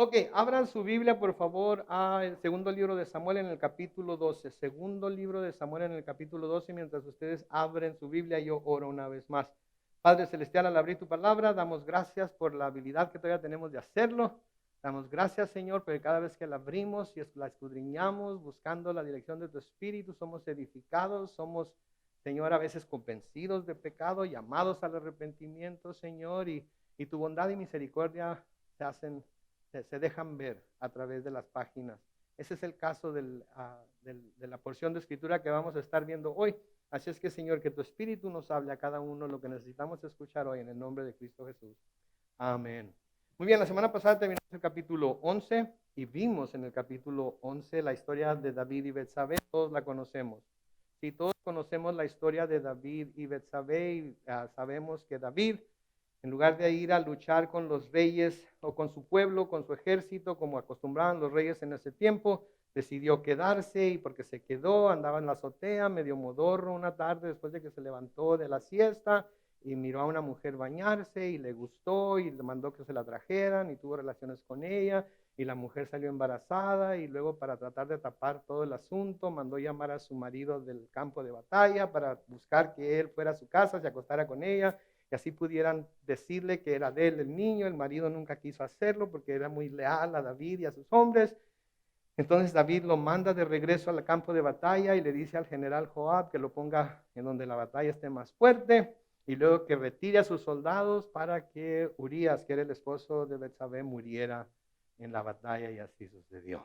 Ok, abran su Biblia, por favor, al segundo libro de Samuel en el capítulo 12. Segundo libro de Samuel en el capítulo 12. Mientras ustedes abren su Biblia, yo oro una vez más. Padre Celestial, al abrir tu palabra, damos gracias por la habilidad que todavía tenemos de hacerlo. Damos gracias, Señor, porque cada vez que la abrimos y la escudriñamos, buscando la dirección de tu Espíritu, somos edificados, somos, Señor, a veces convencidos de pecado, llamados al arrepentimiento, Señor, y tu bondad y misericordia se hacen se dejan ver a través de las páginas. Ese es el caso de la porción de escritura que vamos a estar viendo hoy. Así es que, Señor, que tu Espíritu nos hable a cada uno lo que necesitamos escuchar hoy en el nombre de Cristo Jesús. Amén. Muy bien, la semana pasada terminamos el capítulo 11 y vimos en el capítulo 11 la historia de David y Betsabé. Todos la conocemos. Si todos conocemos la historia de David y Betsabé, sabemos que David, en lugar de ir a luchar con los reyes o con su pueblo, con su ejército, como acostumbraban los reyes en ese tiempo, decidió quedarse y porque se quedó, andaba en la azotea, medio modorro una tarde después de que se levantó de la siesta y miró a una mujer bañarse y le gustó y le mandó que se la trajeran y tuvo relaciones con ella y la mujer salió embarazada y luego para tratar de tapar todo el asunto mandó llamar a su marido del campo de batalla para buscar que él fuera a su casa, se acostara con ella y así pudieran decirle que era de él el niño. El marido nunca quiso hacerlo porque era muy leal a David y a sus hombres. Entonces David lo manda de regreso al campo de batalla y le dice al general Joab que lo ponga en donde la batalla esté más fuerte y luego que retire a sus soldados para que Urías, que era el esposo de Betsabé, muriera en la batalla, y así sucedió.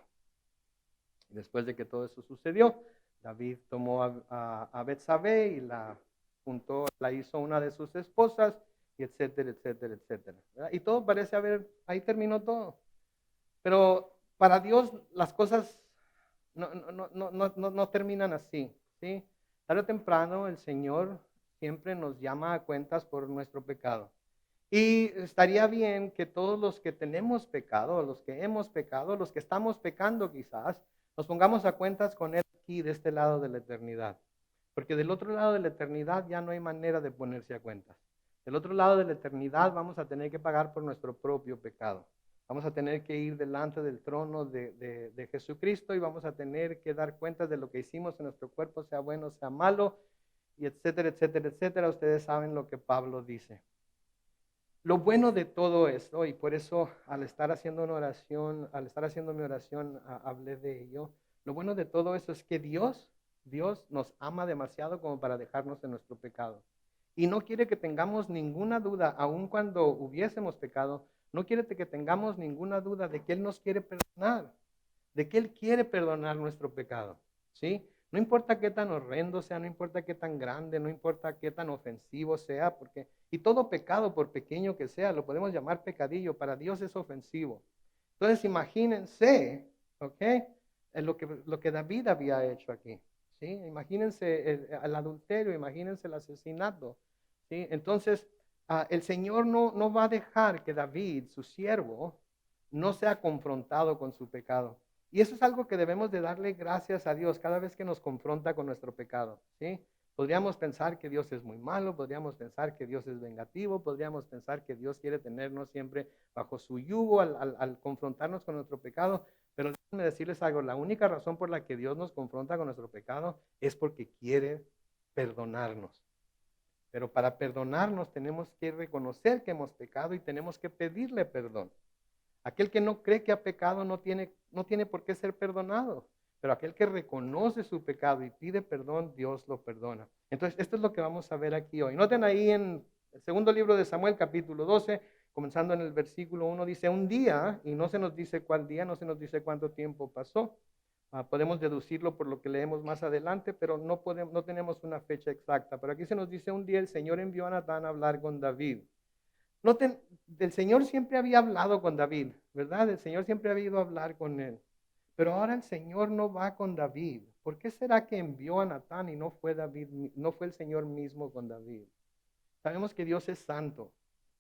Y después de que todo eso sucedió, David tomó a Betsabé y la juntó, la hizo una de sus esposas, y etcétera, etcétera, etcétera. ¿Verdad? Y todo parece haber, ahí terminó todo. Pero para Dios las cosas no terminan así, ¿sí? Tarde o temprano el Señor siempre nos llama a cuentas por nuestro pecado. Y estaría bien que todos los que tenemos pecado, los que hemos pecado, los que estamos pecando quizás, nos pongamos a cuentas con Él aquí de este lado de la eternidad. Porque del otro lado de la eternidad ya no hay manera de ponerse a cuentas. Del otro lado de la eternidad vamos a tener que pagar por nuestro propio pecado. Vamos a tener que ir delante del trono de Jesucristo y vamos a tener que dar cuentas de lo que hicimos en nuestro cuerpo, sea bueno, sea malo, y etcétera, etcétera, etcétera. Ustedes saben lo que Pablo dice. Lo bueno de todo esto, y por eso al estar haciendo una oración, al estar haciendo mi oración, hablé de ello. Lo bueno de todo eso es que Dios nos ama demasiado como para dejarnos en nuestro pecado. Y no quiere que tengamos ninguna duda, aun cuando hubiésemos pecado, no quiere que tengamos ninguna duda de que Él nos quiere perdonar, de que Él quiere perdonar nuestro pecado, ¿sí? No importa qué tan horrendo sea, no importa qué tan grande, no importa qué tan ofensivo sea, porque, y todo pecado, por pequeño que sea, lo podemos llamar pecadillo, para Dios es ofensivo. Entonces imagínense, ¿ok? Lo que David había hecho aquí, ¿sí? Imagínense el adulterio, imagínense el asesinato, ¿sí? Entonces, el Señor no va a dejar que David, su siervo, no sea confrontado con su pecado. Y eso es algo que debemos de darle gracias a Dios cada vez que nos confronta con nuestro pecado, ¿sí? Podríamos pensar que Dios es muy malo, podríamos pensar que Dios es vengativo, podríamos pensar que Dios quiere tenernos siempre bajo su yugo al confrontarnos con nuestro pecado, pero déjenme decirles algo, la única razón por la que Dios nos confronta con nuestro pecado es porque quiere perdonarnos. Pero para perdonarnos tenemos que reconocer que hemos pecado y tenemos que pedirle perdón. Aquel que no cree que ha pecado no tiene por qué ser perdonado. Pero aquel que reconoce su pecado y pide perdón, Dios lo perdona. Entonces, esto es lo que vamos a ver aquí hoy. Noten ahí en el segundo libro de Samuel, capítulo 12, comenzando en el versículo 1, dice un día, y no se nos dice cuál día, no se nos dice cuánto tiempo pasó. Podemos deducirlo por lo que leemos más adelante, pero no tenemos una fecha exacta. Pero aquí se nos dice un día el Señor envió a Natán a hablar con David. Noten, el Señor siempre había hablado con David, ¿verdad? El Señor siempre había ido a hablar con él. Pero ahora el Señor no va con David. ¿Por qué será que envió a Natán y no fue David, no fue el Señor mismo con David? Sabemos que Dios es santo.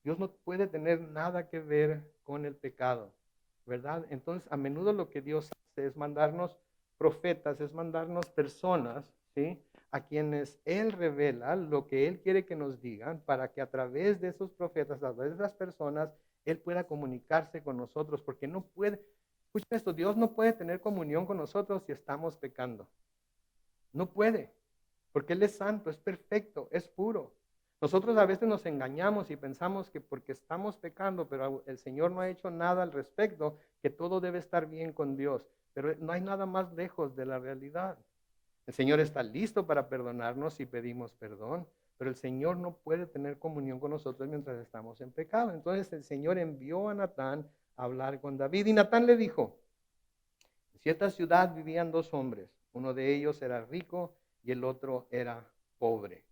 Dios no puede tener nada que ver con el pecado, ¿verdad? Entonces, a menudo lo que Dios hace es mandarnos profetas, es mandarnos personas, ¿sí? A quienes Él revela lo que Él quiere que nos digan para que a través de esos profetas, a través de esas personas, Él pueda comunicarse con nosotros, porque no puede, escuchen esto, Dios no puede tener comunión con nosotros si estamos pecando. No puede, porque Él es santo, es perfecto, es puro. Nosotros a veces nos engañamos y pensamos que porque estamos pecando, pero el Señor no ha hecho nada al respecto, que todo debe estar bien con Dios. Pero no hay nada más lejos de la realidad. El Señor está listo para perdonarnos si pedimos perdón, pero el Señor no puede tener comunión con nosotros mientras estamos en pecado. Entonces el Señor envió a Natán a hablar con David y Natán le dijo, en cierta ciudad vivían dos hombres, uno de ellos era rico y el otro era pobre.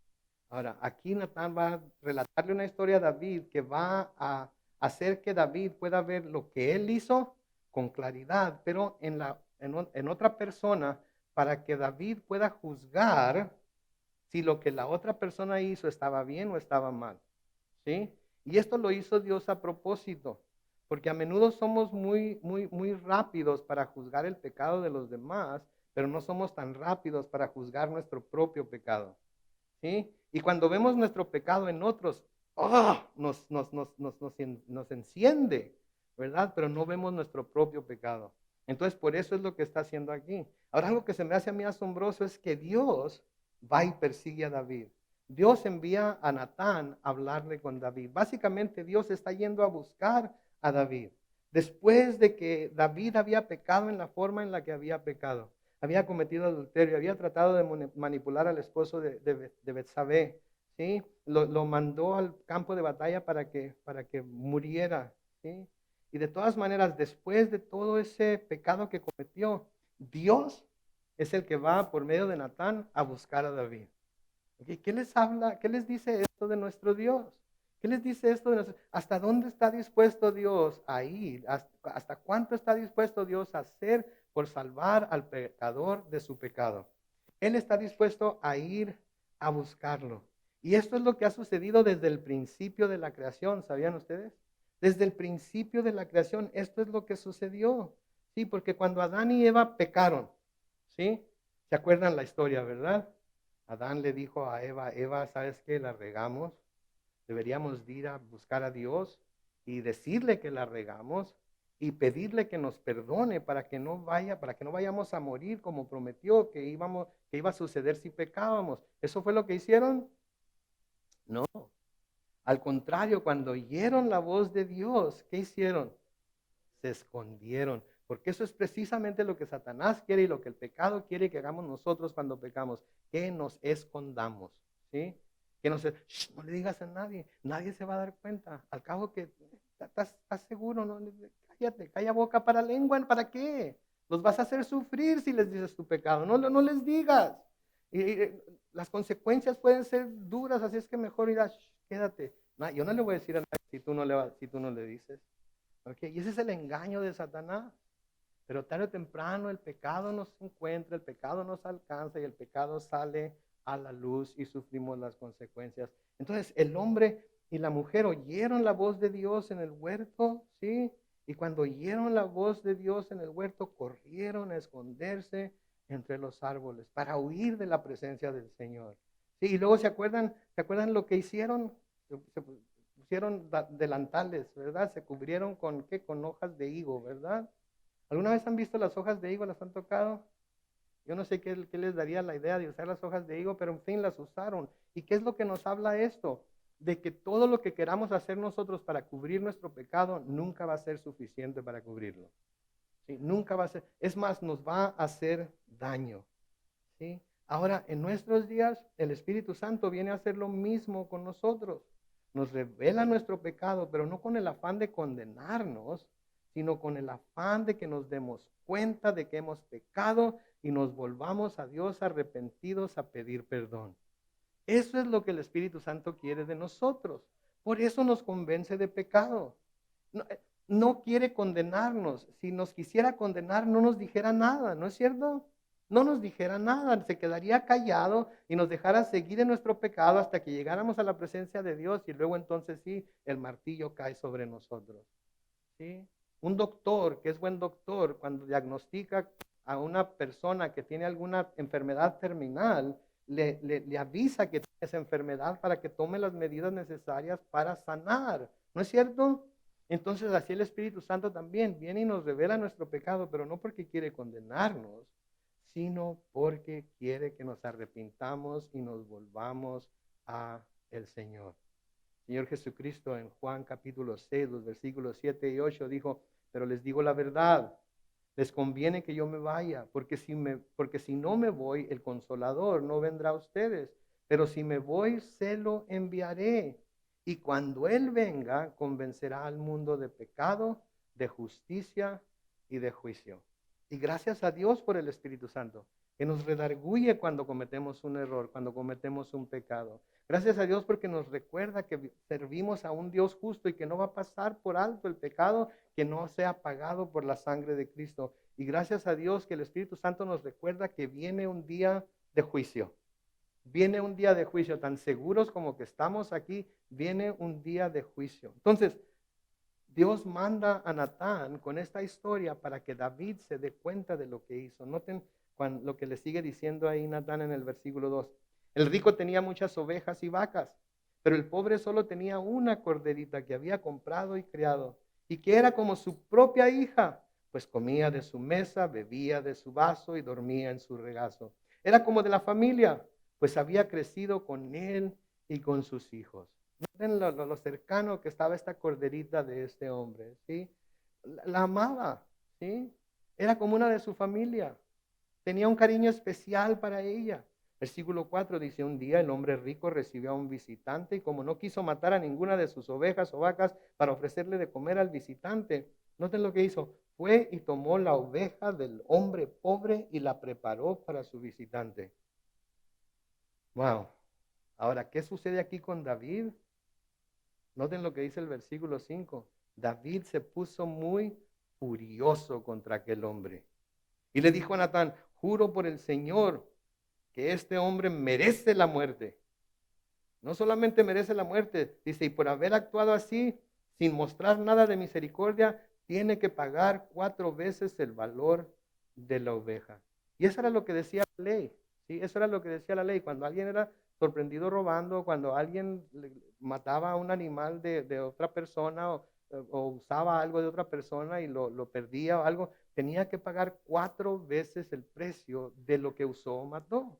Ahora, aquí Natán va a relatarle una historia a David que va a hacer que David pueda ver lo que él hizo con claridad, pero en otra persona, para que David pueda juzgar si lo que la otra persona hizo estaba bien o estaba mal. ¿Sí? Y esto lo hizo Dios a propósito, porque a menudo somos muy rápidos para juzgar el pecado de los demás, pero no somos tan rápidos para juzgar nuestro propio pecado. ¿Sí? Y cuando vemos nuestro pecado en otros, ¡oh! Nos enciende, ¿verdad? Pero no vemos nuestro propio pecado. Entonces, por eso es lo que está haciendo aquí. Ahora, algo que se me hace a mí asombroso es que Dios va y persigue a David. Dios envía a Natán a hablarle con David. Básicamente, Dios está yendo a buscar a David. Después de que David había pecado en la forma en la que había pecado, había cometido adulterio, había tratado de manipular al esposo de Betsabé, ¿sí? Lo mandó al campo de batalla para que muriera, ¿sí? Y de todas maneras, después de todo ese pecado que cometió, Dios es el que va por medio de Natán a buscar a David. ¿Okay? ¿Qué les habla? ¿Qué les dice esto de nuestro Dios? ¿Qué les dice esto de nuestro? ¿Hasta dónde está dispuesto Dios a ir? ¿Hasta cuánto está dispuesto Dios a hacer por salvar al pecador de su pecado? Él está dispuesto a ir a buscarlo. Y esto es lo que ha sucedido desde el principio de la creación, ¿sabían ustedes? Desde el principio de la creación, esto es lo que sucedió. Sí, porque cuando Adán y Eva pecaron, ¿sí? ¿Se acuerdan la historia, verdad? Adán le dijo a Eva, Eva, ¿sabes qué? La regamos. Deberíamos ir a buscar a Dios y decirle que la regamos y pedirle que nos perdone para que no vayamos a morir como prometió que iba a suceder si pecábamos. ¿Eso fue lo que hicieron? No. Al contrario, cuando oyeron la voz de Dios, ¿qué hicieron? Se escondieron. Porque eso es precisamente lo que Satanás quiere y lo que el pecado quiere que hagamos nosotros cuando pecamos, que nos escondamos, ¿sí? Que no le digas a nadie, nadie se va a dar cuenta. Al cabo que estás seguro, no, cállate, calla boca para lengua, ¿para qué? Los vas a hacer sufrir si les dices tu pecado, no les digas. Las consecuencias pueden ser duras, así es que mejor irás, quédate. No, yo no le voy a decir a nadie si tú no le dices. Okay, y ese es el engaño de Satanás. Pero tarde o temprano el pecado nos encuentra, el pecado nos alcanza y el pecado sale a la luz y sufrimos las consecuencias. Entonces el hombre y la mujer oyeron la voz de Dios en el huerto, ¿sí? Y cuando oyeron la voz de Dios en el huerto, corrieron a esconderse entre los árboles para huir de la presencia del Señor. Sí, y luego se acuerdan lo que hicieron? Se pusieron delantales, ¿verdad? Se cubrieron con ¿qué? Con hojas de higo, ¿verdad? ¿Alguna vez han visto las hojas de higo? ¿Las han tocado? Yo no sé qué les daría la idea de usar las hojas de higo, pero en fin, las usaron. ¿Y qué es lo que nos habla esto? De que todo lo que queramos hacer nosotros para cubrir nuestro pecado nunca va a ser suficiente para cubrirlo. ¿Sí? Nunca va a ser. Es más, nos va a hacer daño. ¿Sí? Ahora, en nuestros días, el Espíritu Santo viene a hacer lo mismo con nosotros. Nos revela nuestro pecado, pero no con el afán de condenarnos, sino con el afán de que nos demos cuenta de que hemos pecado y nos volvamos a Dios arrepentidos a pedir perdón. Eso es lo que el Espíritu Santo quiere de nosotros. Por eso nos convence de pecado. No, no quiere condenarnos. Si nos quisiera condenar, no nos dijera nada, ¿no es cierto? No nos dijera nada, se quedaría callado y nos dejara seguir en nuestro pecado hasta que llegáramos a la presencia de Dios y luego entonces sí, el martillo cae sobre nosotros. ¿Sí? Un doctor que es buen doctor, cuando diagnostica a una persona que tiene alguna enfermedad terminal, le avisa que tiene esa enfermedad para que tome las medidas necesarias para sanar. ¿No es cierto? Entonces así el Espíritu Santo también viene y nos revela nuestro pecado, pero no porque quiere condenarnos, sino porque quiere que nos arrepintamos y nos volvamos a el Señor. Señor Jesucristo en Juan capítulo 6, los versículos 7 y 8 dijo, pero les digo la verdad, les conviene que yo me vaya, porque si no me voy, el Consolador no vendrá a ustedes, pero si me voy, se lo enviaré. Y cuando Él venga, convencerá al mundo de pecado, de justicia y de juicio. Y gracias a Dios por el Espíritu Santo, que nos redarguye cuando cometemos un error, cuando cometemos un pecado. Gracias a Dios porque nos recuerda que servimos a un Dios justo y que no va a pasar por alto el pecado que no sea pagado por la sangre de Cristo. Y gracias a Dios que el Espíritu Santo nos recuerda que viene un día de juicio. Viene un día de juicio, tan seguros como que estamos aquí, viene un día de juicio. Entonces, Dios manda a Natán con esta historia para que David se dé cuenta de lo que hizo. Noten lo que le sigue diciendo ahí Natán en el versículo 2. El rico tenía muchas ovejas y vacas, pero el pobre solo tenía una corderita que había comprado y criado, y que era como su propia hija, pues comía de su mesa, bebía de su vaso y dormía en su regazo. Era como de la familia, pues había crecido con él y con sus hijos. Noten lo cercano que estaba esta corderita de este hombre, ¿sí? La amaba, ¿sí? Era como una de su familia. Tenía un cariño especial para ella. Versículo 4 dice, un día el hombre rico recibió a un visitante y como no quiso matar a ninguna de sus ovejas o vacas para ofrecerle de comer al visitante, noten lo que hizo, fue y tomó la oveja del hombre pobre y la preparó para su visitante. Wow. Ahora, ¿qué sucede aquí con David? Noten lo que dice el versículo 5. David se puso muy furioso contra aquel hombre. Y le dijo a Natán, juro por el Señor que este hombre merece la muerte. No solamente merece la muerte, dice, y por haber actuado así, sin mostrar nada de misericordia, tiene que pagar 4 veces el valor de la oveja. Y eso era lo que decía la ley. ¿Sí? Eso era lo que decía la ley. Cuando alguien era sorprendido robando, cuando alguien mataba a un animal de otra persona o usaba algo de otra persona y lo perdía o algo, tenía que pagar 4 veces el precio de lo que usó o mató.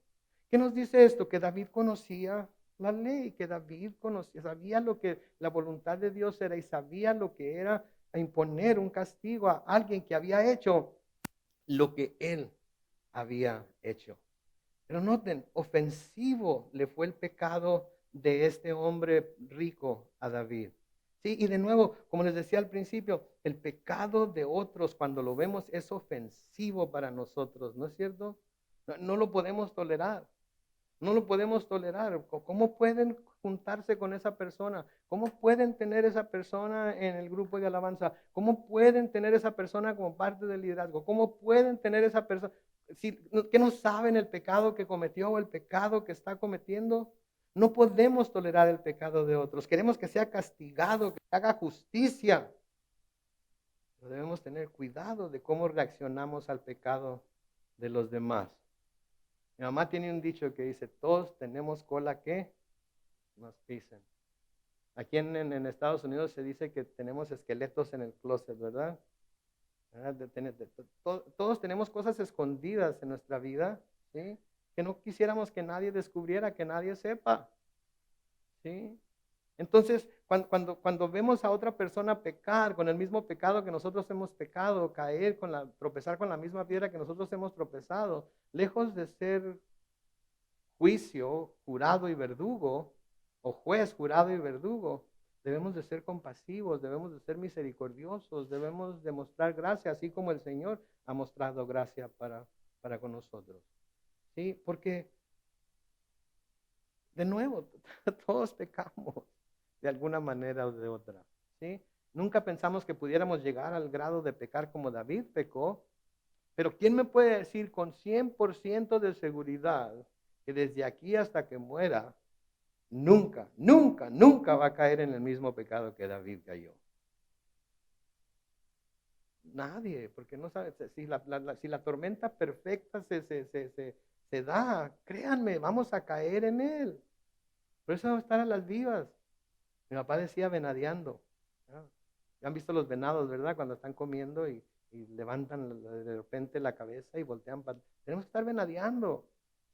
¿Qué nos dice esto? Que David conocía la ley, que David conocía, sabía lo que la voluntad de Dios era y sabía lo que era imponer un castigo a alguien que había hecho lo que él había hecho. Pero noten, ofensivo le fue el pecado de este hombre rico a David. Sí, y de nuevo, como les decía al principio, el pecado de otros cuando lo vemos es ofensivo para nosotros, ¿no es cierto? No lo podemos tolerar. No lo podemos tolerar. ¿Cómo pueden juntarse con esa persona? ¿Cómo pueden tener esa persona en el grupo de alabanza? ¿Cómo pueden tener esa persona como parte del liderazgo? ¿Cómo pueden tener esa persona? ¿Que no saben el pecado que cometió o el pecado que está cometiendo? No podemos tolerar el pecado de otros. Queremos que sea castigado, que haga justicia. Pero debemos tener cuidado de cómo reaccionamos al pecado de los demás. Mi mamá tiene un dicho que dice, todos tenemos cola que nos pisen. Aquí en Estados Unidos se dice que tenemos esqueletos en el closet, ¿verdad? ¿Verdad? Todos tenemos cosas escondidas en nuestra vida, ¿sí? Que no quisiéramos que nadie descubriera, que nadie sepa, ¿sí? Entonces, cuando vemos a otra persona pecar con el mismo pecado que nosotros hemos pecado, tropezar con la misma piedra que nosotros hemos tropezado, lejos de ser juicio, jurado y verdugo, o juez, jurado y verdugo, debemos de ser compasivos, debemos de ser misericordiosos, debemos demostrar gracia, así como el Señor ha mostrado gracia para con nosotros. ¿Sí? Porque, de nuevo, todos pecamos de alguna manera o de otra. ¿Sí? Nunca pensamos que pudiéramos llegar al grado de pecar como David pecó, pero ¿quién me puede decir con 100% de seguridad que desde aquí hasta que muera, nunca, nunca, nunca va a caer en el mismo pecado que David cayó? Nadie, porque no sabe, si la tormenta perfecta se da, créanme, vamos a caer en él. Por eso vamos a estar a las vivas. Mi papá decía venadeando. ¿No? Han visto los venados, ¿verdad? Cuando están comiendo y levantan de repente la cabeza y voltean. Tenemos que estar venadeando,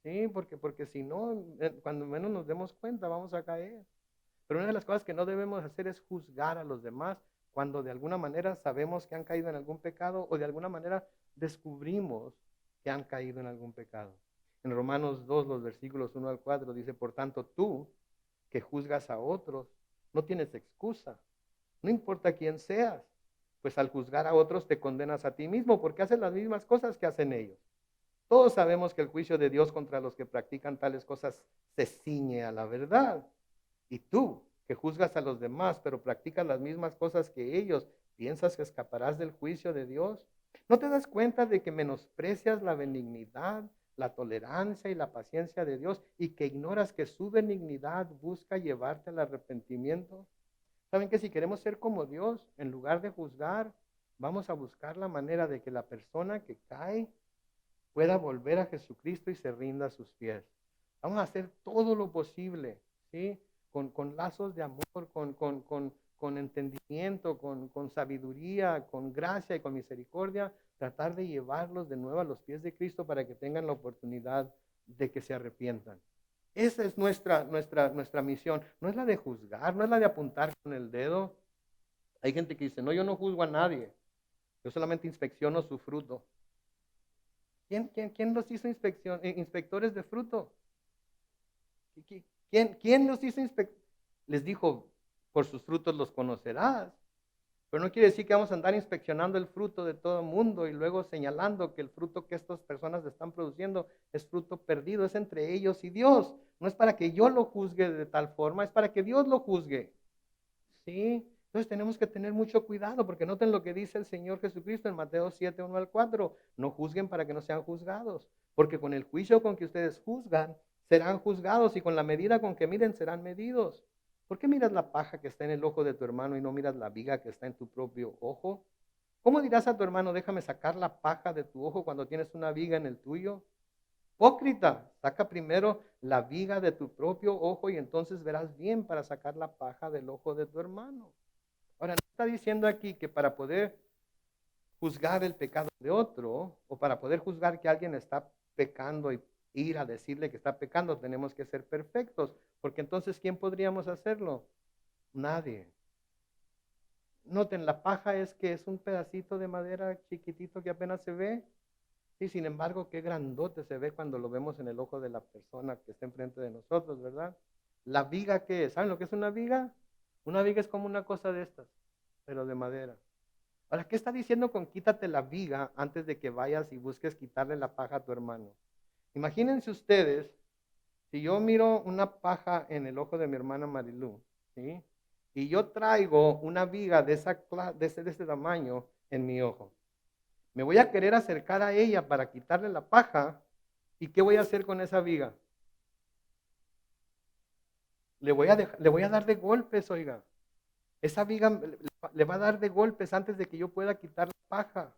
¿sí? Porque si no, cuando menos nos demos cuenta, vamos a caer. Pero una de las cosas que no debemos hacer es juzgar a los demás cuando de alguna manera sabemos que han caído en algún pecado o de alguna manera descubrimos que han caído en algún pecado. En Romanos 2, los versículos 1 al 4 dice, por tanto tú que juzgas a otros, no tienes excusa, no importa quién seas, pues al juzgar a otros te condenas a ti mismo porque haces las mismas cosas que hacen ellos. Todos sabemos que el juicio de Dios contra los que practican tales cosas se ciñe a la verdad. Y tú, que juzgas a los demás, pero practicas las mismas cosas que ellos, ¿piensas que escaparás del juicio de Dios? ¿No te das cuenta de que menosprecias la benignidad, la tolerancia y la paciencia de Dios y que ignoras que su benignidad busca llevarte al arrepentimiento? ¿Saben que si queremos ser como Dios, en lugar de juzgar, vamos a buscar la manera de que la persona que cae pueda volver a Jesucristo y se rinda a sus pies? Vamos a hacer todo lo posible, ¿sí? Con lazos de amor, con entendimiento, con sabiduría, con gracia y con misericordia, tratar de llevarlos de nuevo a los pies de Cristo para que tengan la oportunidad de que se arrepientan. Esa es nuestra misión. No es la de juzgar, no es la de apuntar con el dedo. Hay gente que dice, no, yo no juzgo a nadie, yo solamente inspecciono su fruto. ¿Quién los hizo inspectores de fruto? ¿Quién los hizo inspectores? Les dijo, por sus frutos los conocerás. Pero no quiere decir que vamos a andar inspeccionando el fruto de todo el mundo y luego señalando que el fruto que estas personas están produciendo es fruto perdido, es entre ellos y Dios. No es para que yo lo juzgue de tal forma, es para que Dios lo juzgue. ¿Sí? Entonces tenemos que tener mucho cuidado porque noten lo que dice el Señor Jesucristo en Mateo 7, 1 al 4. No juzguen para que no sean juzgados, porque con el juicio con que ustedes juzgan, serán juzgados y con la medida con que miren serán medidos. ¿Por qué miras la paja que está en el ojo de tu hermano y no miras la viga que está en tu propio ojo? ¿Cómo dirás a tu hermano, déjame sacar la paja de tu ojo cuando tienes una viga en el tuyo? Hipócrita, saca primero la viga de tu propio ojo y entonces verás bien para sacar la paja del ojo de tu hermano. Ahora, no está diciendo aquí que para poder juzgar el pecado de otro o para poder juzgar que alguien está pecando y ir a decirle que está pecando, tenemos que ser perfectos, porque entonces, ¿quién podríamos hacerlo? Nadie. Noten, la paja es que es un pedacito de madera chiquitito que apenas se ve. Y sin embargo, qué grandote se ve cuando lo vemos en el ojo de la persona que está enfrente de nosotros, ¿verdad? La viga, ¿qué es? ¿Saben lo que es una viga? Una viga es como una cosa de estas, pero de madera. Ahora, ¿qué está diciendo con quítate la viga antes de que vayas y busques quitarle la paja a tu hermano? Imagínense ustedes, si yo miro una paja en el ojo de mi hermana Marilú, ¿sí? Y yo traigo una viga de ese tamaño en mi ojo. Me voy a querer acercar a ella para quitarle la paja. ¿Y qué voy a hacer con esa viga? Le voy a dar de golpes, oiga. Esa viga le va a dar de golpes antes de que yo pueda quitar la paja.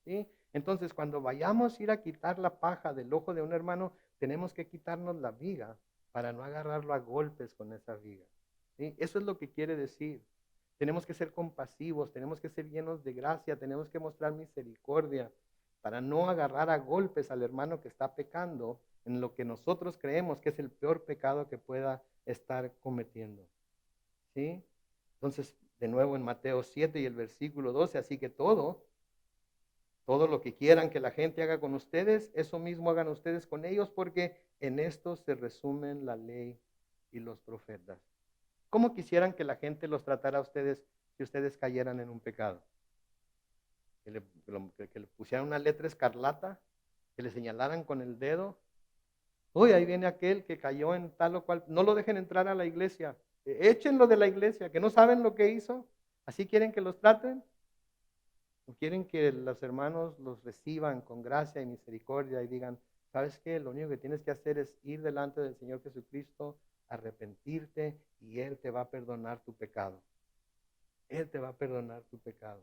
¿Sí? Entonces, cuando vayamos a ir a quitar la paja del ojo de un hermano, tenemos que quitarnos la viga para no agarrarlo a golpes con esa viga. ¿Sí? Eso es lo que quiere decir. Tenemos que ser compasivos, tenemos que ser llenos de gracia, tenemos que mostrar misericordia para no agarrar a golpes al hermano que está pecando en lo que nosotros creemos que es el peor pecado que pueda estar cometiendo. ¿Sí? Entonces, de nuevo en Mateo 7 y el versículo 12, así que todo lo que quieran que la gente haga con ustedes, eso mismo hagan ustedes con ellos, porque en esto se resumen la ley y los profetas. ¿Cómo quisieran que la gente los tratara a ustedes si ustedes cayeran en un pecado? Que le pusieran una letra escarlata, que le señalaran con el dedo. Uy, ahí viene aquel que cayó en tal o cual. No lo dejen entrar a la iglesia. Échenlo de la iglesia, que no saben lo que hizo. ¿Así quieren que los traten? ¿O quieren que los hermanos los reciban con gracia y misericordia y digan, ¿sabes qué? Lo único que tienes que hacer es ir delante del Señor Jesucristo, arrepentirte y Él te va a perdonar tu pecado. Él te va a perdonar tu pecado.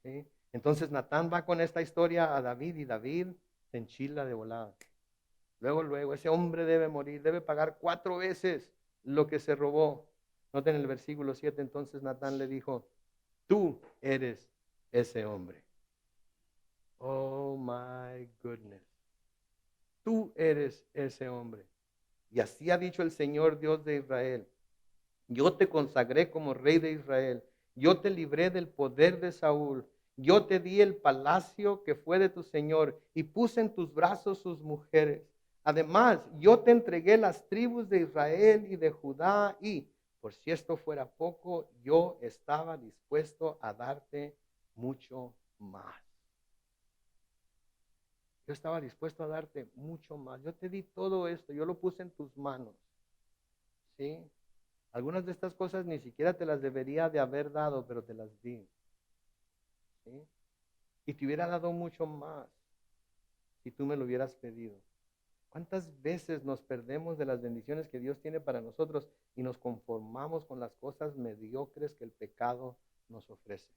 ¿Sí? Entonces Natán va con esta historia a David y David se enchila de volada. Luego, ese hombre debe morir, debe pagar 4 veces lo que se robó. Noten el versículo 7, entonces Natán le dijo, Tú eres ese hombre. Oh my goodness. Tú eres ese hombre. Y así ha dicho el Señor Dios de Israel. Yo te consagré como rey de Israel. Yo te libré del poder de Saúl. Yo te di el palacio que fue de tu Señor y puse en tus brazos sus mujeres. Además, yo te entregué las tribus de Israel y de Judá y, por si esto fuera poco, yo estaba dispuesto a darte mucho más. Yo estaba dispuesto a darte mucho más. Yo te di todo esto, yo lo puse en tus manos. ¿Sí? Algunas de estas cosas ni siquiera te las debería de haber dado, pero te las di. ¿Sí? Y te hubiera dado mucho más si tú me lo hubieras pedido. ¿Cuántas veces nos perdemos de las bendiciones que Dios tiene para nosotros y nos conformamos con las cosas mediocres que el pecado nos ofrece?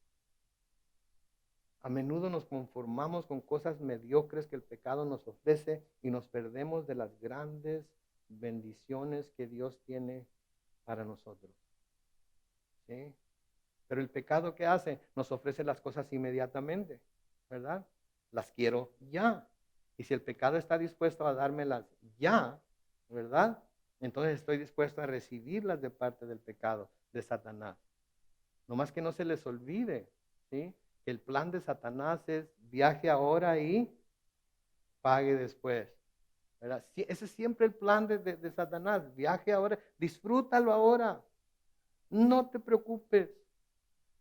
A menudo nos conformamos con cosas mediocres que el pecado nos ofrece y nos perdemos de las grandes bendiciones que Dios tiene para nosotros. ¿Sí? Pero el pecado, ¿qué hace? Nos ofrece las cosas inmediatamente, ¿verdad? Las quiero ya. Y si el pecado está dispuesto a dármelas ya, ¿verdad? Entonces estoy dispuesto a recibirlas de parte del pecado, de Satanás. No más que no se les olvide, ¿sí? Que el plan de Satanás es viaje ahora y pague después, ¿verdad? Sí, ese es siempre el plan de Satanás. Viaje ahora, disfrútalo ahora. No te preocupes,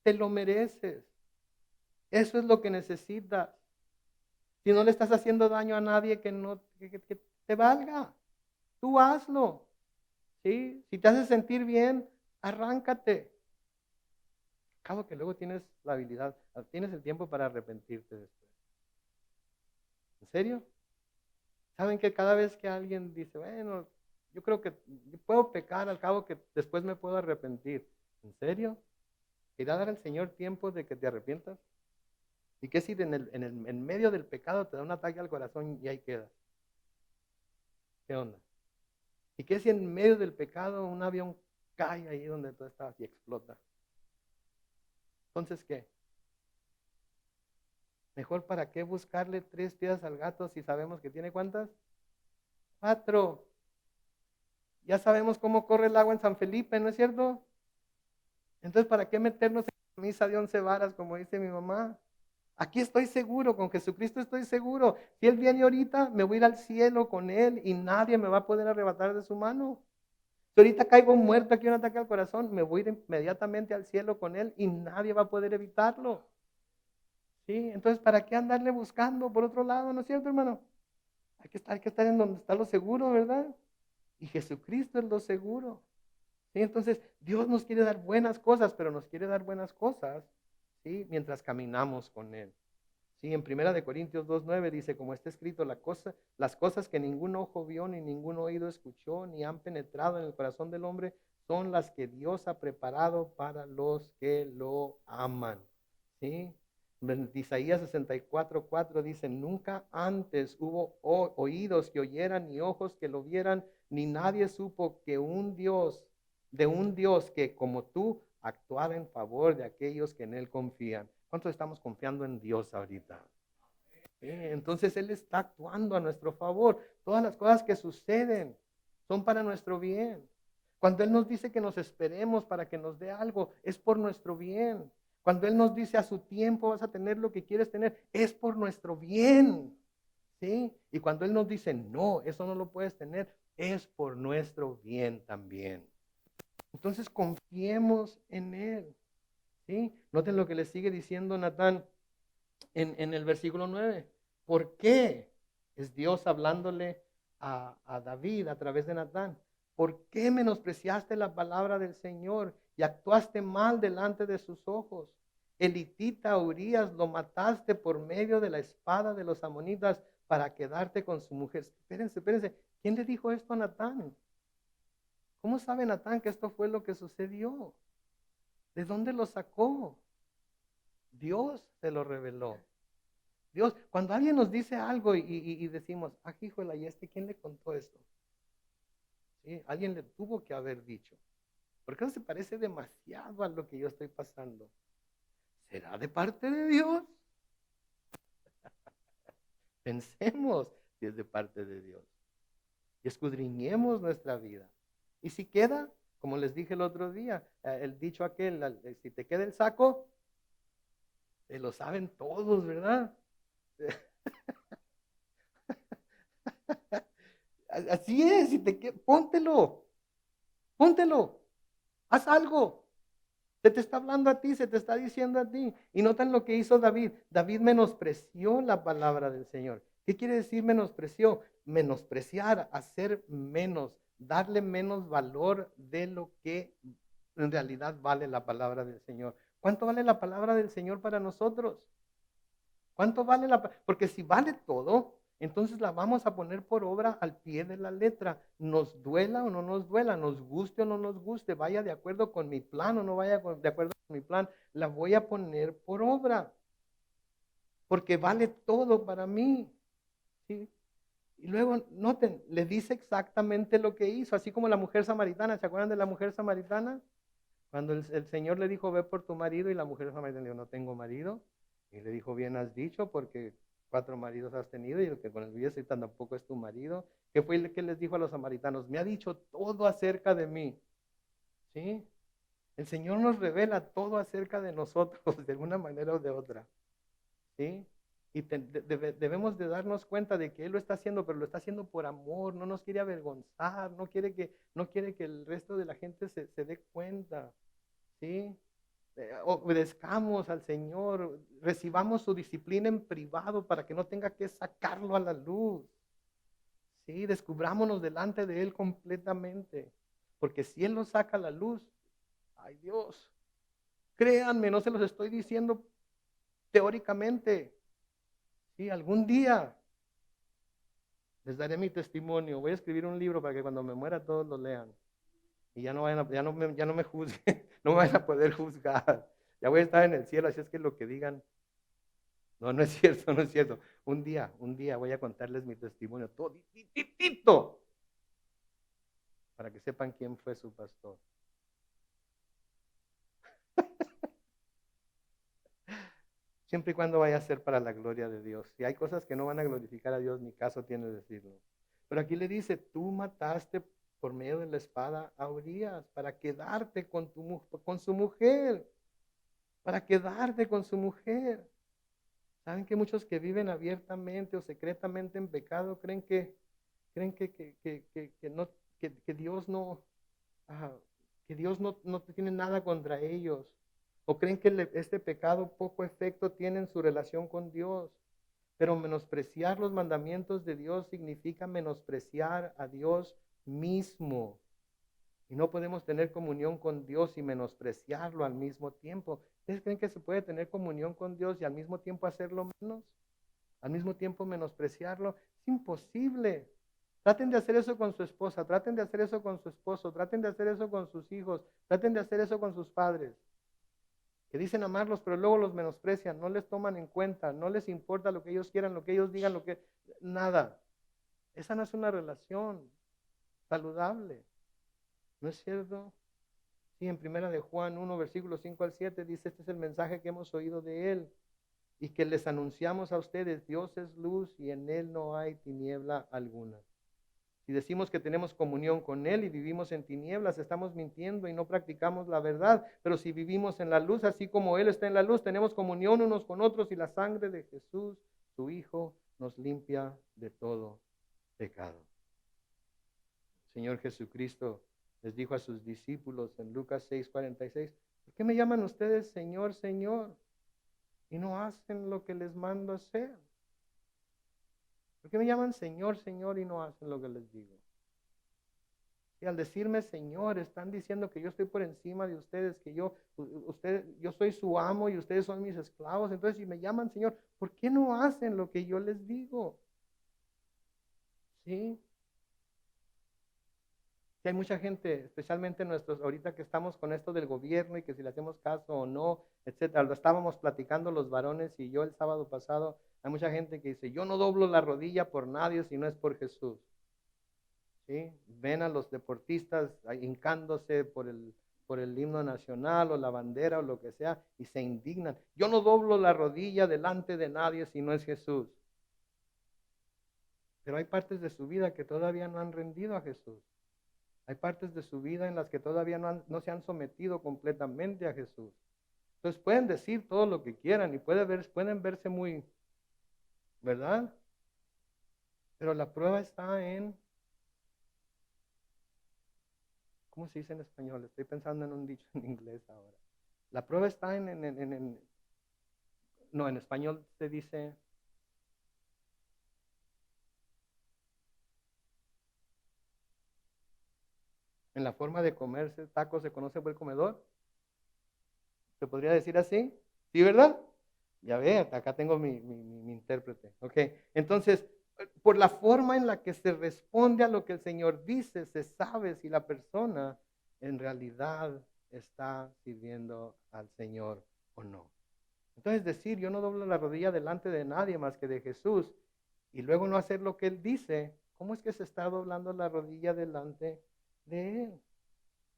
te lo mereces. Eso es lo que necesitas. Si no le estás haciendo daño a nadie que no que te valga, tú hazlo. ¿Sí? Si te hace sentir bien, arráncate. Acabo que luego tienes la habilidad, tienes el tiempo para arrepentirte después. ¿En serio? ¿Saben que cada vez que alguien dice, bueno, yo creo que yo puedo pecar, al cabo que después me puedo arrepentir? ¿En serio? ¿Irá a dar al Señor tiempo de que te arrepientas? ¿Y qué si en medio del pecado te da un ataque al corazón y ahí quedas? ¿Qué onda? ¿Y qué si en medio del pecado un avión cae ahí donde tú estás y explota? Entonces, ¿qué? Mejor para qué buscarle 3 piedras al gato si sabemos que tiene ¿cuántas? 4. Ya sabemos cómo corre el agua en San Felipe, ¿no es cierto? Entonces, ¿para qué meternos en misa de 11 varas, como dice mi mamá? Aquí estoy seguro, con Jesucristo estoy seguro. Si Él viene ahorita, me voy a ir al cielo con Él y nadie me va a poder arrebatar de su mano. Si ahorita caigo muerto aquí un ataque al corazón, me voy a ir inmediatamente al cielo con Él y nadie va a poder evitarlo. ¿Sí? Entonces, ¿para qué andarle buscando por otro lado? ¿No es cierto, hermano? Hay que estar en donde está lo seguro, ¿verdad? Y Jesucristo es lo seguro. ¿Sí? Entonces, Dios nos quiere dar buenas cosas, pero nos quiere dar buenas cosas, ¿sí? Mientras caminamos con Él. Sí, en 1 Corintios 2:9 dice, como está escrito, las cosas que ningún ojo vio, ni ningún oído escuchó, ni han penetrado en el corazón del hombre, son las que Dios ha preparado para los que lo aman. ¿Sí? En Isaías 64:4 dice, nunca antes hubo oídos que oyeran, ni ojos que lo vieran, ni nadie supo de un Dios que como tú actuara en favor de aquellos que en Él confían. ¿Cuántos estamos confiando en Dios ahorita? Entonces Él está actuando a nuestro favor. Todas las cosas que suceden son para nuestro bien. Cuando Él nos dice que nos esperemos para que nos dé algo, es por nuestro bien. Cuando Él nos dice a su tiempo vas a tener lo que quieres tener, es por nuestro bien. ¿Sí? Y cuando Él nos dice, no, eso no lo puedes tener, es por nuestro bien también. Entonces confiemos en Él. ¿Sí? Noten lo que le sigue diciendo Natán en el versículo 9. ¿Por qué? Es Dios hablándole a David a través de Natán. ¿Por qué menospreciaste la palabra del Señor y actuaste mal delante de sus ojos? El hitita Urías lo mataste por medio de la espada de los amonitas para quedarte con su mujer. Espérense, espérense. ¿Quién le dijo esto a Natán? ¿Cómo sabe Natán que esto fue lo que sucedió? ¿De dónde lo sacó? Dios se lo reveló. Dios, cuando alguien nos dice algo y decimos, híjole, ¿y quién le contó esto? ¿Sí? Alguien le tuvo que haber dicho. Porque eso se parece demasiado a lo que yo estoy pasando. ¿Será de parte de Dios? Pensemos si es de parte de Dios. Y escudriñemos nuestra vida. Y si queda, como les dije el otro día, el dicho aquel, si te queda el saco, lo saben todos, ¿verdad? Así es, si te queda, póntelo, haz algo. Se te está hablando a ti, se te está diciendo a ti. Y notan lo que hizo David. David menospreció la palabra del Señor. ¿Qué quiere decir menospreció? Menospreciar, hacer menos, darle menos valor de lo que en realidad vale la palabra del Señor. ¿Cuánto vale la palabra del Señor para nosotros? ¿Cuánto vale Porque si vale todo, entonces la vamos a poner por obra al pie de la letra. Nos duela o no nos duela, nos guste o no nos guste, vaya de acuerdo con mi plan o no vaya de acuerdo con mi plan, la voy a poner por obra. Porque vale todo para mí. ¿Sí? Y luego, noten, le dice exactamente lo que hizo, así como la mujer samaritana. ¿Se acuerdan de la mujer samaritana? Cuando el Señor le dijo, ve por tu marido, y la mujer samaritana le dijo, no tengo marido. Y le dijo, bien has dicho, porque 4 maridos has tenido, y el que con el que vives ahorita tampoco es tu marido. ¿Qué fue el que les dijo a los samaritanos? Me ha dicho todo acerca de mí. ¿Sí? El Señor nos revela todo acerca de nosotros, de alguna manera o de otra. ¿Sí? Y debemos de darnos cuenta de que Él lo está haciendo, pero lo está haciendo por amor, no nos quiere avergonzar, no quiere que el resto de la gente se dé cuenta. ¿Sí? Obedezcamos al Señor, recibamos su disciplina en privado para que no tenga que sacarlo a la luz. Sí, descubrámonos delante de Él completamente, porque si Él lo saca a la luz, ay Dios, créanme, no se los estoy diciendo teóricamente. Sí, algún día les daré mi testimonio. Voy a escribir un libro para que cuando me muera todos lo lean. Y ya no vayan ya no me juzguen, no me van a poder juzgar. Ya voy a estar en el cielo, así es que lo que digan, no, no es cierto, no es cierto. Un día voy a contarles mi testimonio, todititito, para que sepan quién fue su pastor. Siempre y cuando vaya a ser para la gloria de Dios. Si hay cosas que no van a glorificar a Dios, ni caso tiene decirlo. Pero aquí le dice, tú mataste por medio de la espada a Urías para quedarte con su mujer, para quedarte con su mujer. ¿Saben que muchos que viven abiertamente o secretamente en pecado creen que no, que Dios no, ah, que Dios no tiene nada contra ellos? ¿O creen que este pecado poco efecto tiene en su relación con Dios? Pero menospreciar los mandamientos de Dios significa menospreciar a Dios mismo. Y no podemos tener comunión con Dios y menospreciarlo al mismo tiempo. ¿Ustedes creen que se puede tener comunión con Dios y al mismo tiempo hacerlo menos? Al mismo tiempo menospreciarlo. Es imposible. Traten de hacer eso con su esposa, traten de hacer eso con su esposo, traten de hacer eso con sus hijos, traten de hacer eso con sus padres. Que dicen amarlos, pero luego los menosprecian, no les toman en cuenta, no les importa lo que ellos quieran, lo que ellos digan, nada. Esa no es una relación saludable. ¿No es cierto? Sí, en primera de Juan 1, versículos 5 al 7 dice, este es el mensaje que hemos oído de Él y que les anunciamos a ustedes, Dios es luz y en Él no hay tiniebla alguna. Si decimos que tenemos comunión con Él y vivimos en tinieblas, estamos mintiendo y no practicamos la verdad. Pero si vivimos en la luz, así como Él está en la luz, tenemos comunión unos con otros y la sangre de Jesús, su Hijo, nos limpia de todo pecado. Señor Jesucristo les dijo a sus discípulos en Lucas 6:46, ¿por qué me llaman ustedes Señor, Señor? Y no hacen lo que les mando hacer. ¿Por qué me llaman Señor, Señor y no hacen lo que les digo? Y al decirme Señor, están diciendo que yo estoy por encima de ustedes, que yo soy su amo y ustedes son mis esclavos. Entonces, si me llaman Señor, ¿por qué no hacen lo que yo les digo? ¿Sí? Que hay mucha gente, especialmente nuestros, ahorita que estamos con esto del gobierno y que si le hacemos caso o no, etcétera. Lo estábamos platicando los varones y yo el sábado pasado. Hay mucha gente que dice, yo no doblo la rodilla por nadie si no es por Jesús. ¿Sí? Ven a los deportistas hincándose por el himno nacional o la bandera o lo que sea y se indignan. Yo no doblo la rodilla delante de nadie si no es Jesús. Pero hay partes de su vida que todavía no han rendido a Jesús. Hay partes de su vida en las que todavía no se han sometido completamente a Jesús. Entonces pueden decir todo lo que quieran y pueden verse muy, ¿verdad? Pero la prueba está en, ¿cómo se dice en español? Estoy pensando en un dicho en inglés ahora. La prueba está no, en español se dice, en la forma de comerse tacos se conoce por el comedor. ¿Se podría decir así? ¿Sí, verdad? Ya ve, acá tengo mi intérprete. Ok, entonces, por la forma en la que se responde a lo que el Señor dice, se sabe si la persona en realidad está sirviendo al Señor o no. Entonces decir, yo no doblo la rodilla delante de nadie más que de Jesús, y luego no hacer lo que Él dice, ¿cómo es que se está doblando la rodilla delante de Él?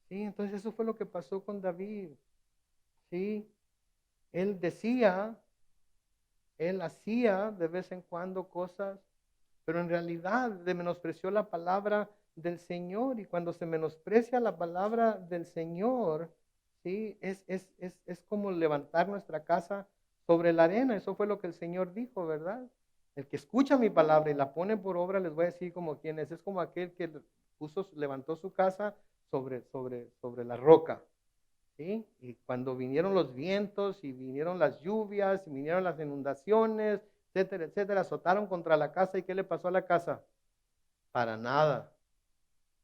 Sí, entonces eso fue lo que pasó con David. Sí, él decía, él hacía de vez en cuando cosas, pero en realidad menospreció la palabra del Señor. Y cuando se menosprecia la palabra del Señor, ¿sí? Es como levantar nuestra casa sobre la arena. Eso fue lo que el Señor dijo, ¿verdad? El que escucha mi palabra y la pone por obra, les voy a decir como quién es. Es como aquel que levantó su casa sobre la roca. ¿Sí? Y cuando vinieron los vientos y vinieron las lluvias y vinieron las inundaciones, etcétera, etcétera, azotaron contra la casa. ¿Y qué le pasó a la casa? Para nada.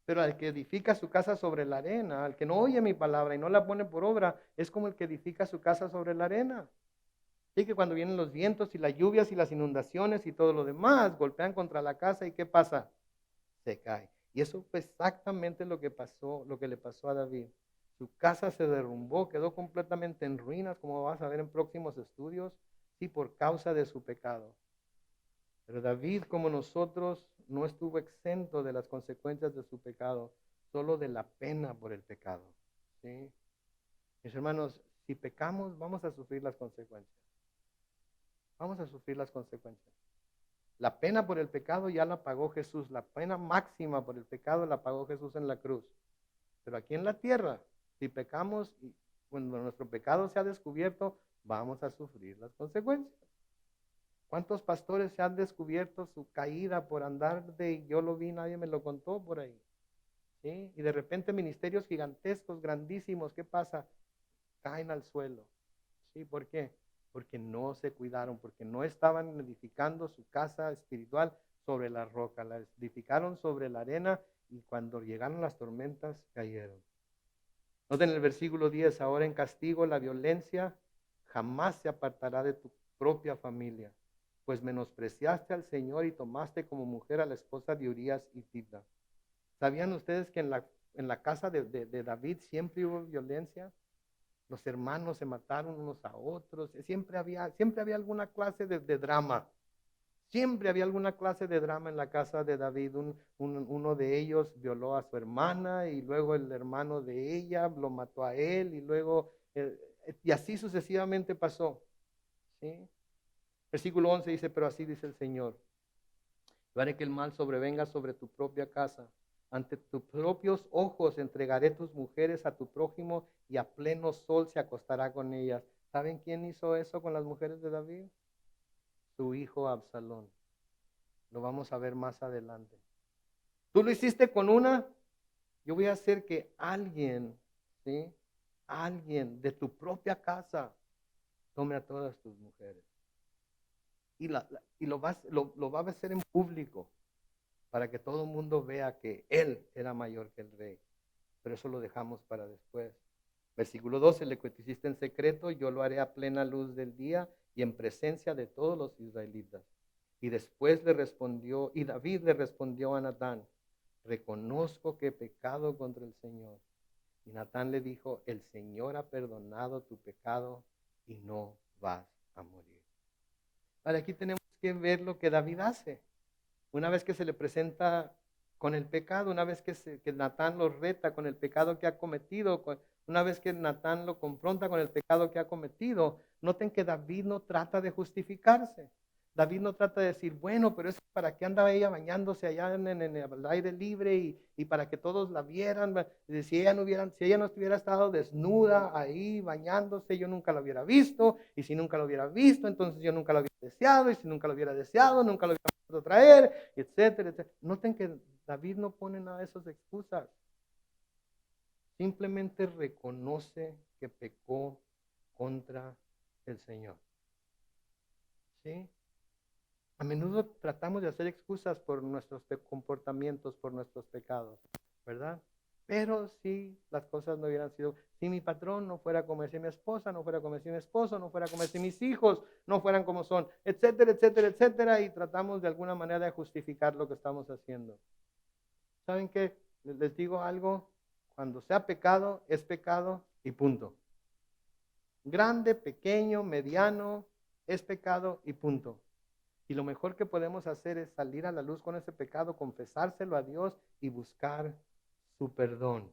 Pero al que edifica su casa sobre la arena, al que no oye mi palabra y no la pone por obra, es como el que edifica su casa sobre la arena. Así que cuando vienen los vientos y las lluvias y las inundaciones y todo lo demás, golpean contra la casa. ¿Y qué pasa? Se cae. Y eso fue exactamente lo que pasó, lo que le pasó a David. Su casa se derrumbó, quedó completamente en ruinas, como vas a ver en próximos estudios, sí, por causa de su pecado. Pero David, como nosotros, no estuvo exento de las consecuencias de su pecado, solo de la pena por el pecado. ¿Sí? Mis hermanos, si pecamos, vamos a sufrir las consecuencias. Vamos a sufrir las consecuencias. La pena por el pecado ya la pagó Jesús. La pena máxima por el pecado la pagó Jesús en la cruz. Pero aquí en la tierra, si pecamos y cuando nuestro pecado se ha descubierto, vamos a sufrir las consecuencias. ¿Cuántos pastores se han descubierto su caída por andar yo lo vi, nadie me lo contó por ahí? ¿Sí? Y de repente ministerios gigantescos, grandísimos, ¿qué pasa? Caen al suelo. ¿Sí? ¿Por qué? Porque no se cuidaron, porque no estaban edificando su casa espiritual sobre la roca, la edificaron sobre la arena y cuando llegaron las tormentas cayeron. Noten el versículo 10, ahora en castigo la violencia jamás se apartará de tu propia familia, pues menospreciaste al Señor y tomaste como mujer a la esposa de Urías y Tibna. ¿Sabían ustedes que en la casa de David siempre hubo violencia? Los hermanos se mataron unos a otros, siempre había alguna clase de drama. Siempre había alguna clase de drama en la casa de David. Uno de ellos violó a su hermana y luego el hermano de ella lo mató a él y luego, y así sucesivamente pasó. ¿Sí? Versículo 11 dice, pero así dice el Señor, yo haré que el mal sobrevenga sobre tu propia casa. Ante tus propios ojos entregaré tus mujeres a tu prójimo y a pleno sol se acostará con ellas. ¿Saben quién hizo eso con las mujeres de David? Su hijo Absalón. Lo vamos a ver más adelante. Tú lo hiciste con una, yo voy a hacer que alguien, ¿sí? Alguien de tu propia casa tome a todas tus mujeres. Y lo va a hacer en público para que todo el mundo vea que él era mayor que el rey. Pero eso lo dejamos para después. Versículo 12, le que te hiciste en secreto, yo lo haré a plena luz del día y en presencia de todos los israelitas. Y después le respondió, y David le respondió a Natán, reconozco que he pecado contra el Señor. Y Natán le dijo, el Señor ha perdonado tu pecado y no vas a morir. Ahora aquí tenemos que ver lo que David hace. Una vez que se le presenta con el pecado, una vez que Natán lo reta con el pecado que ha cometido, Una vez que Natán lo confronta con el pecado que ha cometido, noten que David no trata de justificarse. David no trata de decir, bueno, pero es para qué andaba ella bañándose allá en el aire libre y para que todos la vieran. Si ella no hubiera estado desnuda ahí bañándose, yo nunca la hubiera visto. Y si nunca lo hubiera visto, entonces yo nunca lo hubiera deseado. Y si nunca lo hubiera deseado, nunca lo hubiera podido traer, etcétera, etcétera. Noten que David no pone nada de esas excusas. Simplemente reconoce que pecó contra el Señor. ¿Sí? A menudo tratamos de hacer excusas por nuestros comportamientos, por nuestros pecados, ¿verdad? Pero si las cosas no hubieran sido, si mi patrón no fuera como es, si mi esposa no fuera como es, si mi esposo no fuera como es, si mis hijos no fueran como son, etcétera, etcétera, etcétera, y tratamos de alguna manera de justificar lo que estamos haciendo. ¿Saben qué? Les digo algo, cuando sea pecado, es pecado y punto. Grande, pequeño, mediano, es pecado y punto. Y lo mejor que podemos hacer es salir a la luz con ese pecado, confesárselo a Dios y buscar su perdón.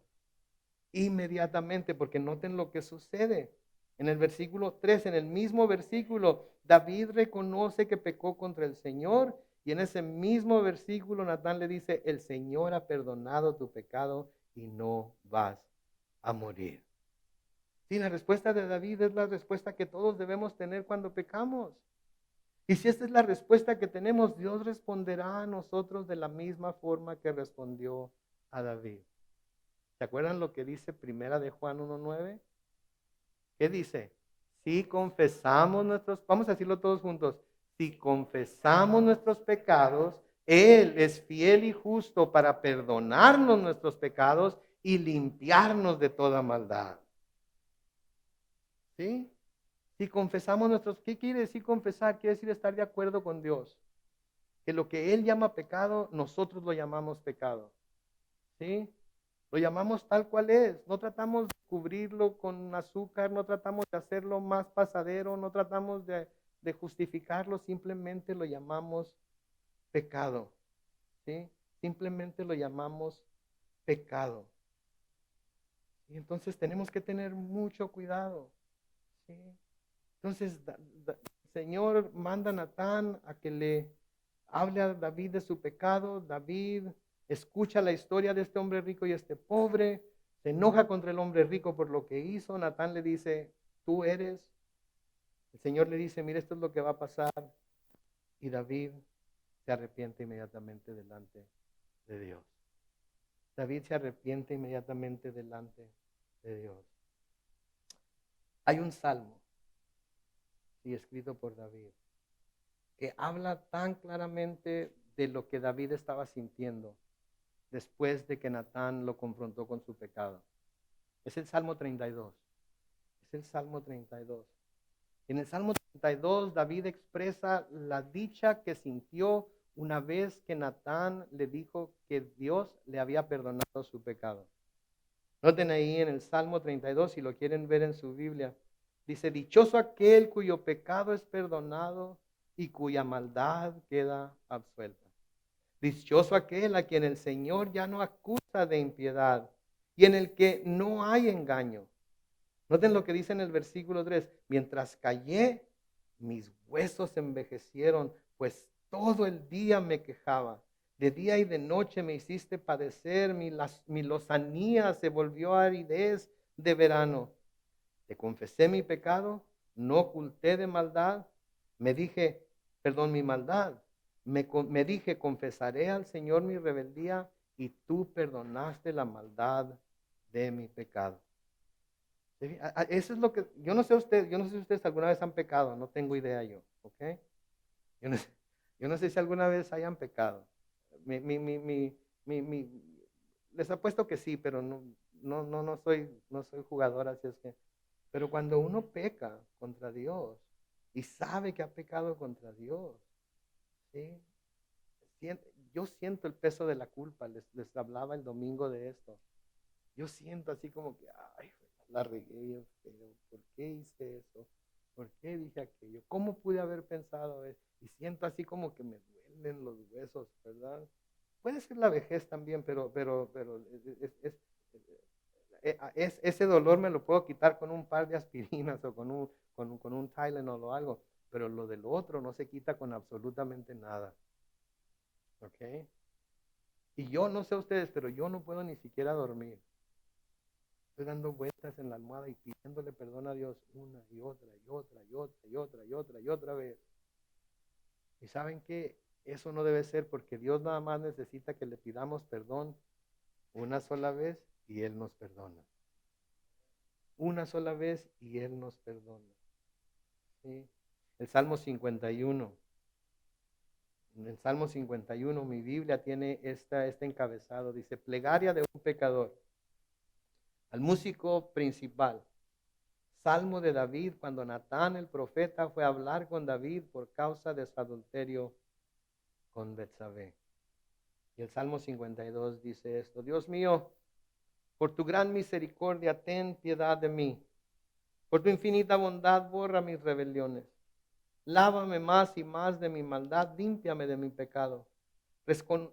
Inmediatamente, porque noten lo que sucede. En el versículo 3, en el mismo versículo, David reconoce que pecó contra el Señor y en ese mismo versículo Natán le dice, el Señor ha perdonado tu pecado y no vas a morir. Sí, la respuesta de David es la respuesta que todos debemos tener cuando pecamos. Y si esta es la respuesta que tenemos, Dios responderá a nosotros de la misma forma que respondió a David. ¿Se acuerdan lo que dice Primera de Juan 1:9? ¿Qué dice? Si confesamos vamos a decirlo todos juntos, si confesamos nuestros pecados, Él es fiel y justo para perdonarnos nuestros pecados y limpiarnos de toda maldad. ¿Sí? Si confesamos ¿qué quiere decir confesar? Quiere decir estar de acuerdo con Dios. Que lo que Él llama pecado, nosotros lo llamamos pecado. ¿Sí? Lo llamamos tal cual es. No tratamos de cubrirlo con azúcar, no tratamos de hacerlo más pasadero, no tratamos de justificarlo, simplemente lo llamamos pecado. ¿Sí? Simplemente lo llamamos pecado. Y entonces tenemos que tener mucho cuidado. ¿Sí? Entonces, el Señor manda a Natán a que le hable a David de su pecado. David escucha la historia de este hombre rico y este pobre. Se enoja contra el hombre rico por lo que hizo. Natán le dice, tú eres. El Señor le dice, mira, esto es lo que va a pasar. Y David se arrepiente inmediatamente delante de Dios. David se arrepiente inmediatamente delante de Dios. Hay un salmo, sí, escrito por David, que habla tan claramente de lo que David estaba sintiendo después de que Natán lo confrontó con su pecado. Es el Salmo 32. Es el Salmo 32. En el Salmo 32, David expresa la dicha que sintió una vez que Natán le dijo que Dios le había perdonado su pecado. Noten ahí en el Salmo 32, si lo quieren ver en su Biblia, dice, dichoso aquel cuyo pecado es perdonado y cuya maldad queda absuelta. Dichoso aquel a quien el Señor ya no acusa de impiedad y en el que no hay engaño. Noten lo que dice en el versículo 3. Mientras callé, mis huesos envejecieron, pues todo el día me quejaba. De día y de noche me hiciste padecer, mi lozanía se volvió aridez de verano. Te confesé mi pecado, no oculté de maldad. Me dije, perdón, mi maldad. Me dije, confesaré al Señor mi rebeldía y tú perdonaste la maldad de mi pecado. Eso es lo que, yo no sé si ustedes alguna vez han pecado, no tengo idea yo, ¿ok? Yo no sé, yo no sé si alguna vez hayan pecado. Mi, mi, mi, mi, mi, les apuesto que sí, pero no soy jugador, así es que. Pero cuando uno peca contra Dios y sabe que ha pecado contra Dios, ¿sí? Yo siento el peso de la culpa, les hablaba el domingo de esto. Yo siento así como que, ay, la regué, ¿por qué hice eso? ¿Por qué dije aquello? ¿Cómo pude haber pensado eso? Y siento así como que me duelen los huesos, ¿verdad? Puede ser la vejez también, pero ese dolor me lo puedo quitar con un par de aspirinas o con un Tylenol o algo, pero lo del otro no se quita con absolutamente nada. ¿Ok? Y yo no sé ustedes, pero yo no puedo ni siquiera dormir. Estoy dando vueltas en la almohada y pidiéndole perdón a Dios una y otra y otra y otra y otra y otra y otra vez. Y saben que eso no debe ser porque Dios nada más necesita que le pidamos perdón una sola vez y Él nos perdona. Una sola vez y Él nos perdona. ¿Sí? El Salmo 51. En el Salmo 51 mi Biblia tiene este encabezado. Dice, plegaria de un pecador. Al músico principal. Salmo de David cuando Natán el profeta fue a hablar con David por causa de su adulterio con Betsabé. Y el Salmo 52 dice esto, Dios mío, por tu gran misericordia ten piedad de mí. Por tu infinita bondad borra mis rebeliones. Lávame más y más de mi maldad, límpiame de mi pecado.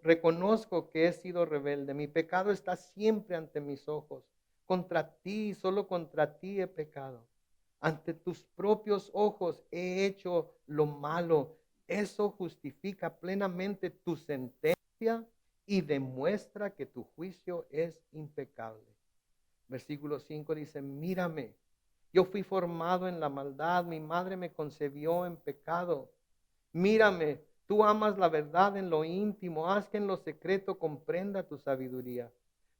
Reconozco que he sido rebelde, mi pecado está siempre ante mis ojos. Contra ti, solo contra ti he pecado. Ante tus propios ojos he hecho lo malo. Eso justifica plenamente tu sentencia y demuestra que tu juicio es impecable. Versículo 5 dice, mírame, yo fui formado en la maldad, mi madre me concebió en pecado. Mírame, tú amas la verdad en lo íntimo, haz que en lo secreto comprenda tu sabiduría.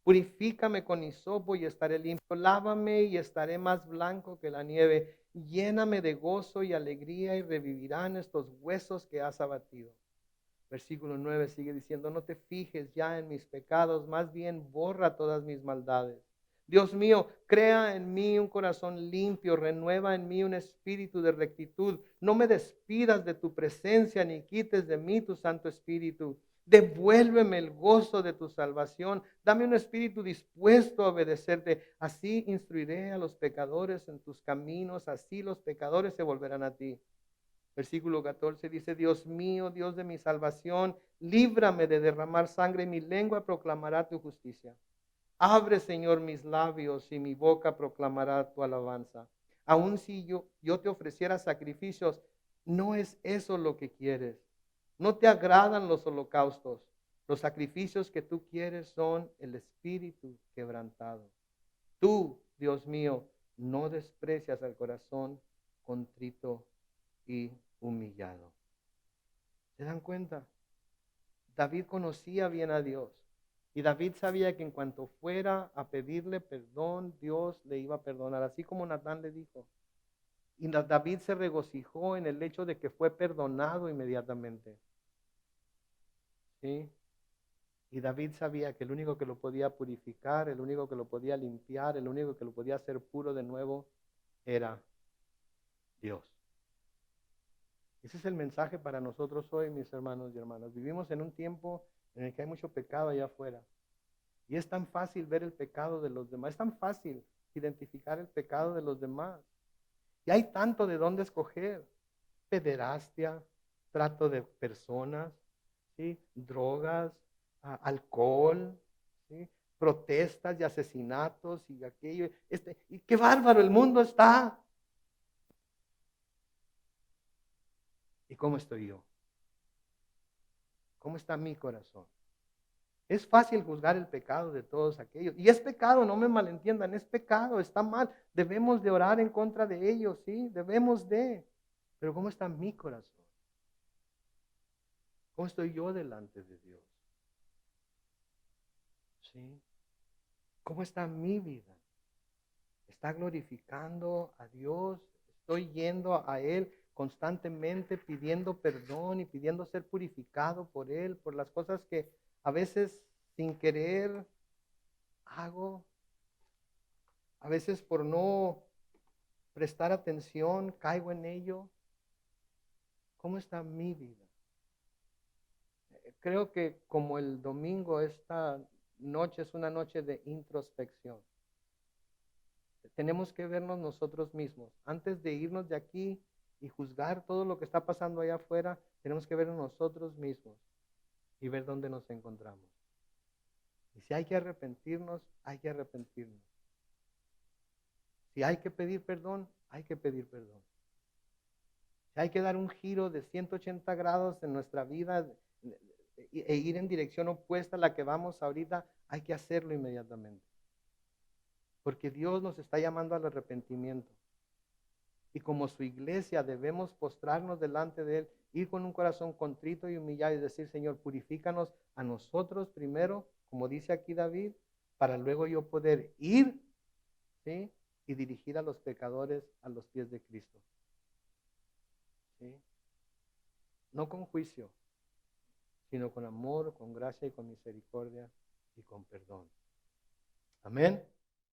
Purifícame con hisopo y estaré limpio, lávame y estaré más blanco que la nieve. Lléname de gozo y alegría y revivirán estos huesos que has abatido. Versículo 9 sigue diciendo, no te fijes ya en mis pecados, más bien borra todas mis maldades. Dios mío, crea en mí un corazón limpio, renueva en mí un espíritu de rectitud. No me despidas de tu presencia ni quites de mí tu Santo Espíritu. Devuélveme el gozo de tu salvación. Dame un espíritu dispuesto a obedecerte. Así instruiré a los pecadores en tus caminos, así los pecadores se volverán a ti. Versículo 14 dice, Dios mío, Dios de mi salvación, líbrame de derramar sangre, mi lengua proclamará tu justicia. Abre, Señor, mis labios y mi boca proclamará tu alabanza. Aun si yo te ofreciera sacrificios, no es eso lo que quieres. No te agradan los holocaustos. Los sacrificios que tú quieres son el espíritu quebrantado. Tú, Dios mío, no desprecias al corazón contrito y humillado. ¿Se dan cuenta? David conocía bien a Dios. Y David sabía que en cuanto fuera a pedirle perdón, Dios le iba a perdonar, así como Natán le dijo. Y David se regocijó en el hecho de que fue perdonado inmediatamente. ¿Sí? Y David sabía que el único que lo podía purificar, el único que lo podía limpiar, el único que lo podía hacer puro de nuevo, era Dios. Ese es el mensaje para nosotros hoy, mis hermanos y hermanas. Vivimos en un tiempo en el que hay mucho pecado allá afuera. Y es tan fácil ver el pecado de los demás. Es tan fácil identificar el pecado de los demás. Y hay tanto de dónde escoger. Pederastia, trato de personas, ¿sí? Drogas, alcohol, ¿sí? Protestas y asesinatos y aquello. Y qué bárbaro el mundo está. ¿Y cómo estoy yo? ¿Cómo está mi corazón? Es fácil juzgar el pecado de todos aquellos. Y es pecado, no me malentiendan, es pecado, está mal. Debemos de orar en contra de ellos, sí, debemos de. Pero ¿cómo está mi corazón? ¿Cómo estoy yo delante de Dios? ¿Sí? ¿Cómo está mi vida? ¿Está glorificando a Dios? ¿Estoy yendo a Él constantemente pidiendo perdón y pidiendo ser purificado por Él, por las cosas que a veces sin querer hago? A veces por no prestar atención, caigo en ello. ¿Cómo está mi vida? Creo que como el domingo, esta noche es una noche de introspección. Tenemos que vernos nosotros mismos. Antes de irnos de aquí y juzgar todo lo que está pasando allá afuera, tenemos que vernos nosotros mismos y ver dónde nos encontramos. Y si hay que arrepentirnos, hay que arrepentirnos. Si hay que pedir perdón, hay que pedir perdón. Si hay que dar un giro de 180 grados en nuestra vida e ir en dirección opuesta a la que vamos ahorita, hay que hacerlo inmediatamente. Porque Dios nos está llamando al arrepentimiento. Y como su iglesia debemos postrarnos delante de Él, ir con un corazón contrito y humillado y decir, Señor, purifícanos a nosotros primero, como dice aquí David, para luego yo poder ir, ¿sí? Y dirigir a los pecadores a los pies de Cristo. ¿Sí? No con juicio, sino con amor, con gracia y con misericordia y con perdón. Amén.